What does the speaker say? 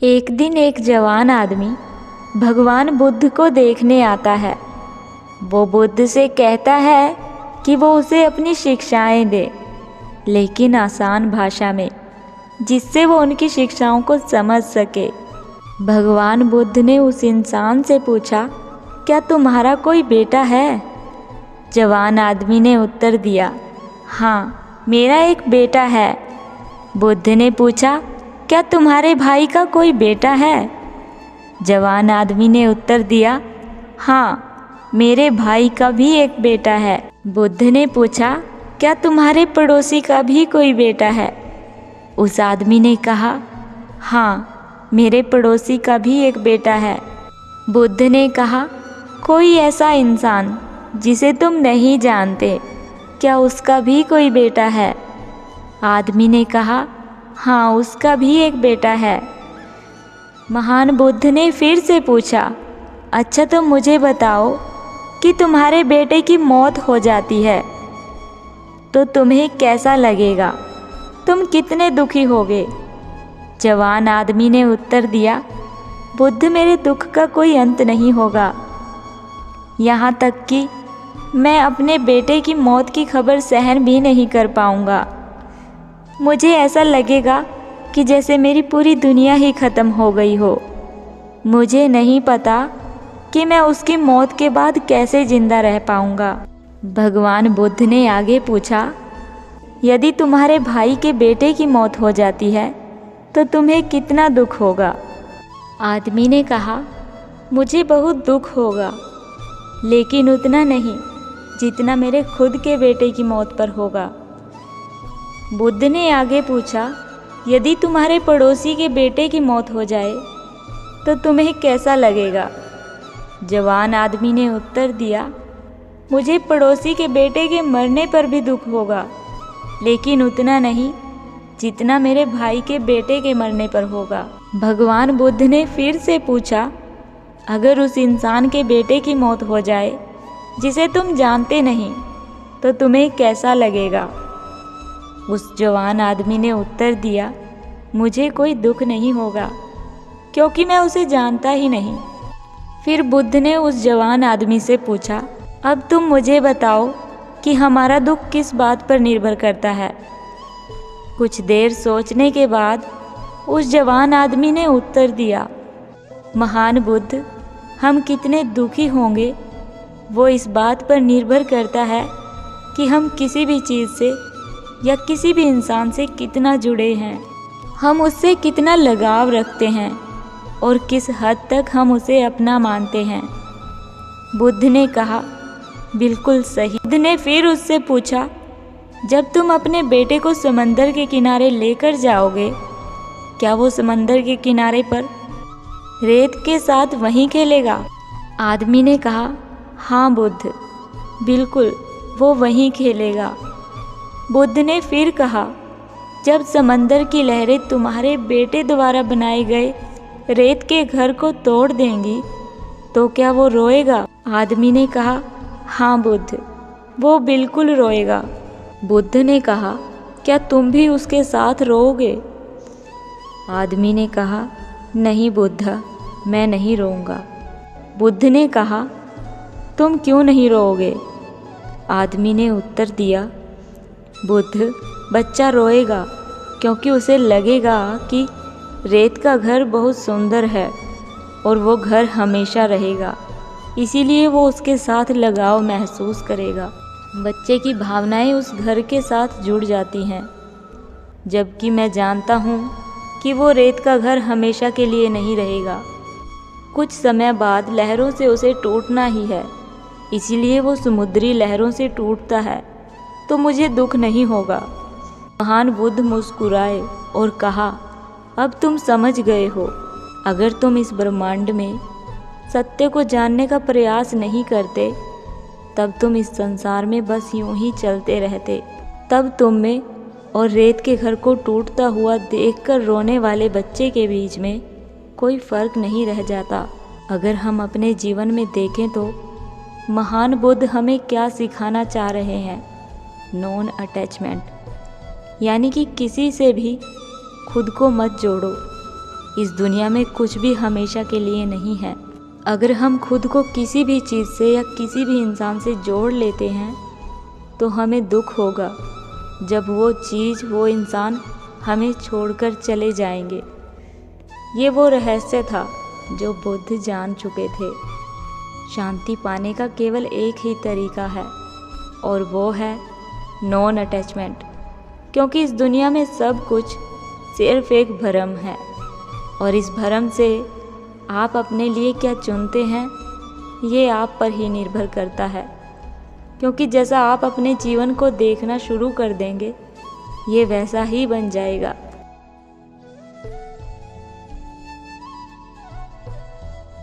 एक दिन एक जवान आदमी भगवान बुद्ध को देखने आता है। वो बुद्ध से कहता है कि वो उसे अपनी शिक्षाएं दे, लेकिन आसान भाषा में, जिससे वो उनकी शिक्षाओं को समझ सके। भगवान बुद्ध ने उस इंसान से पूछा, क्या तुम्हारा कोई बेटा है? जवान आदमी ने उत्तर दिया, हाँ, मेरा एक बेटा है। बुद्ध ने पूछा, क्या तुम्हारे भाई का कोई बेटा है? जवान आदमी ने उत्तर दिया, हाँ, मेरे भाई का भी एक बेटा है। बुद्ध ने पूछा, क्या तुम्हारे पड़ोसी का भी कोई बेटा है? उस आदमी ने कहा, हाँ, मेरे पड़ोसी का भी एक बेटा है। बुद्ध ने कहा, कोई ऐसा इंसान जिसे तुम नहीं जानते, क्या उसका भी कोई बेटा है? आदमी ने कहा, हाँ, उसका भी एक बेटा है। महान बुद्ध ने फिर से पूछा, अच्छा, तो मुझे बताओ कि तुम्हारे बेटे की मौत हो जाती है तो तुम्हें कैसा लगेगा? तुम कितने दुखी होगे? जवान आदमी ने उत्तर दिया, बुद्ध, मेरे दुख का कोई अंत नहीं होगा। यहाँ तक कि मैं अपने बेटे की मौत की खबर सहन भी नहीं कर पाऊँगा। मुझे ऐसा लगेगा कि जैसे मेरी पूरी दुनिया ही ख़त्म हो गई हो। मुझे नहीं पता कि मैं उसकी मौत के बाद कैसे जिंदा रह पाऊँगा। भगवान बुद्ध ने आगे पूछा, यदि तुम्हारे भाई के बेटे की मौत हो जाती है तो तुम्हें कितना दुख होगा? आदमी ने कहा, मुझे बहुत दुख होगा, लेकिन उतना नहीं जितना मेरे खुद के बेटे की मौत पर होगा। बुद्ध ने आगे पूछा, यदि तुम्हारे पड़ोसी के बेटे की मौत हो जाए तो तुम्हें कैसा लगेगा? जवान आदमी ने उत्तर दिया, मुझे पड़ोसी के बेटे के मरने पर भी दुख होगा, लेकिन उतना नहीं जितना मेरे भाई के बेटे के मरने पर होगा। भगवान बुद्ध ने फिर से पूछा, अगर उस इंसान के बेटे की मौत हो जाए जिसे तुम जानते नहीं तो तुम्हें कैसा लगेगा? उस जवान आदमी ने उत्तर दिया, मुझे कोई दुख नहीं होगा, क्योंकि मैं उसे जानता ही नहीं। फिर बुद्ध ने उस जवान आदमी से पूछा, अब तुम मुझे बताओ कि हमारा दुख किस बात पर निर्भर करता है? कुछ देर सोचने के बाद उस जवान आदमी ने उत्तर दिया, महान बुद्ध, हम कितने दुखी होंगे वो इस बात पर निर्भर करता है कि हम किसी भी चीज़ से या किसी भी इंसान से कितना जुड़े हैं, हम उससे कितना लगाव रखते हैं और किस हद तक हम उसे अपना मानते हैं। बुद्ध ने कहा, बिल्कुल सही। बुद्ध ने फिर उससे पूछा, जब तुम अपने बेटे को समंदर के किनारे लेकर जाओगे, क्या वो समंदर के किनारे पर रेत के साथ वहीं खेलेगा? आदमी ने कहा, हाँ बुद्ध, बिल्कुल, वो वहीं खेलेगा। बुद्ध ने फिर कहा, जब समंदर की लहरें तुम्हारे बेटे द्वारा बनाए गए रेत के घर को तोड़ देंगी तो क्या वो रोएगा? आदमी ने कहा, हाँ बुद्ध, वो बिल्कुल रोएगा। बुद्ध ने कहा, क्या तुम भी उसके साथ रोओगे? आदमी ने कहा, नहीं बुद्ध, मैं नहीं रोऊंगा। बुद्ध ने कहा, तुम क्यों नहीं रोओगे? आदमी ने उत्तर दिया, बुद्ध, बच्चा रोएगा क्योंकि उसे लगेगा कि रेत का घर बहुत सुंदर है और वो घर हमेशा रहेगा, इसीलिए वो उसके साथ लगाव महसूस करेगा। बच्चे की भावनाएं उस घर के साथ जुड़ जाती हैं, जबकि मैं जानता हूँ कि वो रेत का घर हमेशा के लिए नहीं रहेगा। कुछ समय बाद लहरों से उसे टूटना ही है, इसीलिए वो समुद्री लहरों से टूटता है, तो मुझे दुख नहीं होगा। महान बुद्ध मुस्कुराए और कहा, अब तुम समझ गए हो। अगर तुम इस ब्रह्मांड में सत्य को जानने का प्रयास नहीं करते, तब तुम इस संसार में बस यूं ही चलते रहते। तब तुम में और रेत के घर को टूटता हुआ देखकर रोने वाले बच्चे के बीच में कोई फर्क नहीं रह जाता। अगर हम अपने जीवन में देखें तो महान बुद्ध हमें क्या सिखाना चाह रहे हैं? नॉन अटैचमेंट, यानी कि किसी से भी खुद को मत जोड़ो, इस दुनिया में कुछ भी हमेशा के लिए नहीं है। अगर हम खुद को किसी भी चीज़ से या किसी भी इंसान से जोड़ लेते हैं तो हमें दुख होगा जब वो चीज़, वो इंसान हमें छोड़कर चले जाएंगे। ये वो रहस्य था जो बुद्ध जान चुके थे। शांति पाने का केवल एक ही तरीका है और वो है नॉन अटैचमेंट, क्योंकि इस दुनिया में सब कुछ सिर्फ एक भ्रम है और इस भ्रम से आप अपने लिए क्या चुनते हैं ये आप पर ही निर्भर करता है। क्योंकि जैसा आप अपने जीवन को देखना शुरू कर देंगे ये वैसा ही बन जाएगा।